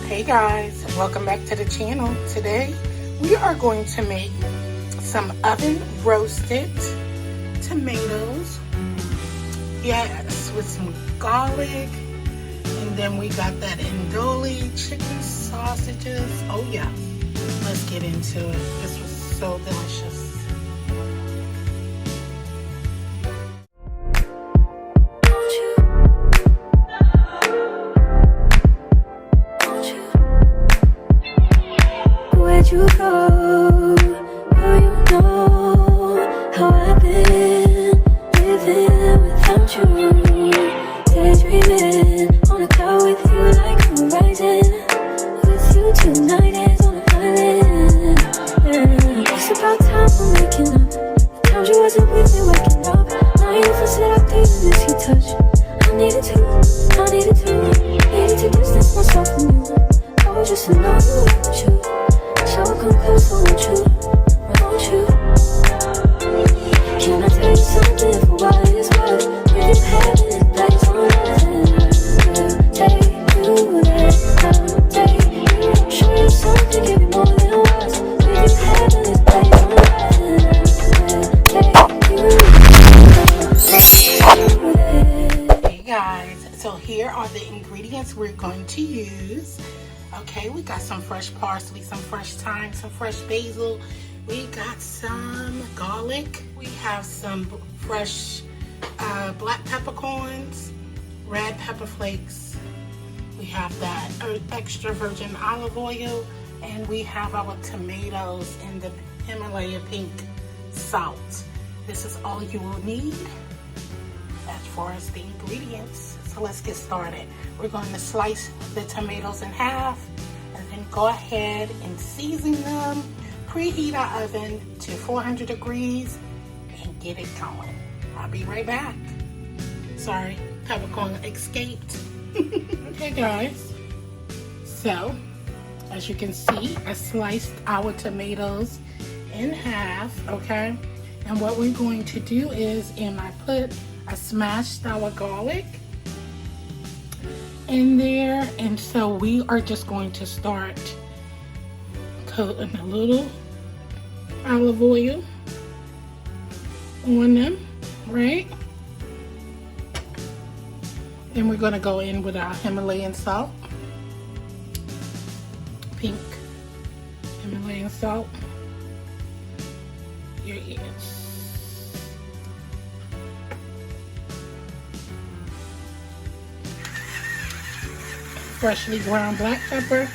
Hey guys, welcome back to the channel. Today we are going to make some oven roasted tomatoes. Yes, with some garlic, and then we got that andouille chicken sausages. Oh yeah, let's get into it. This was so delicious. You go, oh you know how I've been living without you, daydreaming on a cloud with you like horizon, with you tonight is on an island, yeah. It's about time for making up, the times you wasn't with me waking up, now you for said I didn't miss your touch, I needed to distance myself from you, oh just to know you want you. So come close, I want you. Can I tell you something for what it's worth? With you having it back on nothing, take you there, I'll take you. Show you something, give you more than words. With you having it back on nothing, take you there. Hey guys, so here are the ingredients we're going to use. Okay, we got some fresh parsley, some fresh thyme, some fresh basil. We got some garlic. We have some fresh black peppercorns, red pepper flakes. We have that extra virgin olive oil, and we have our tomatoes in the Himalaya pink salt. This is all you will need as far as the ingredients. So let's get started. We're going to slice the tomatoes in half and then go ahead and season them. Preheat our oven to 400 degrees and get it going. I'll be right back. Sorry, peppercorn escaped. Okay guys, so as you can see, I sliced our tomatoes in half, okay? And what we're going to do is, I smashed our garlic in there, and so we are just going to start coating a little olive oil on them, right? Then we're going to go in with our Himalayan salt, pink Himalayan salt. Here it is. Freshly ground black pepper.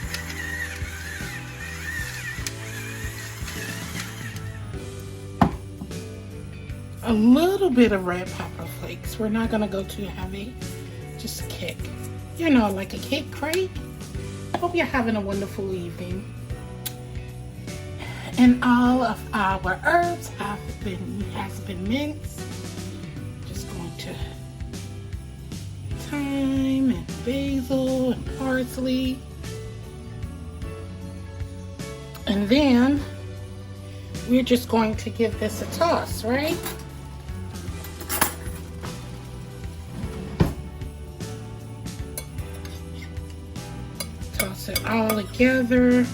A little bit of red pepper flakes. We're not gonna go too heavy, just a kick. You know, like a kick, right? Hope you're having a wonderful evening. And all of our herbs has been minced. Just going to thyme and basil and parsley, and then we're just going to give this a toss, right? Toss it all together,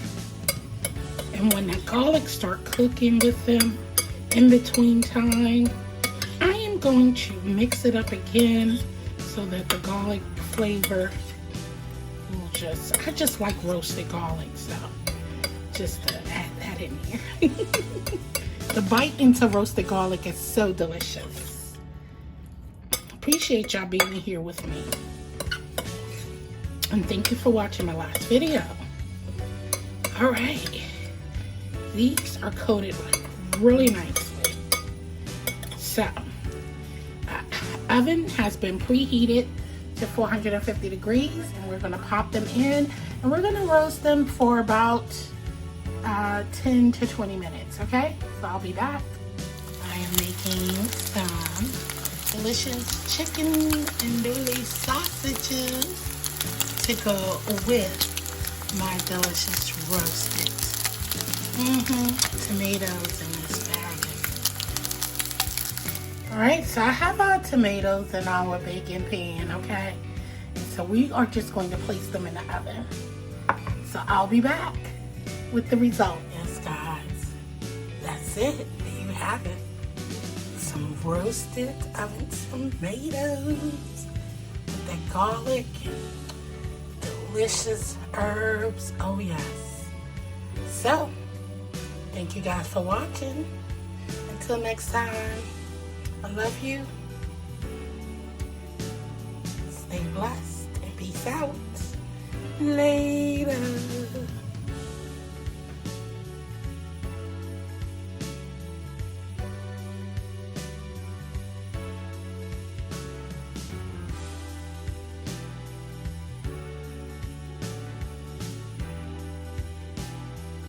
and when the garlic start cooking with them in between time, I am going to mix it up again so that the garlic flavor will I just like roasted garlic, so just to add that in here. The bite into roasted garlic is so delicious. Appreciate y'all being here with me. And thank you for watching my last video. All right. These are coated really nicely. So, oven has been preheated to 450 degrees, and we're gonna pop them in, and we're gonna roast them for about 10 to 20 minutes, okay? So I'll be back. I am making some delicious chicken andouille sausages to go with my delicious roasted tomatoes in this bag. All right, so I have our tomatoes in our baking pan, okay? And so we are just going to place them in the oven. So I'll be back with the result. Yes, guys, that's it. There you have it. Some roasted oven tomatoes with that garlic and delicious herbs. Oh yes. So, thank you guys for watching. Until next time, I love you. Stay blessed and peace out. Later.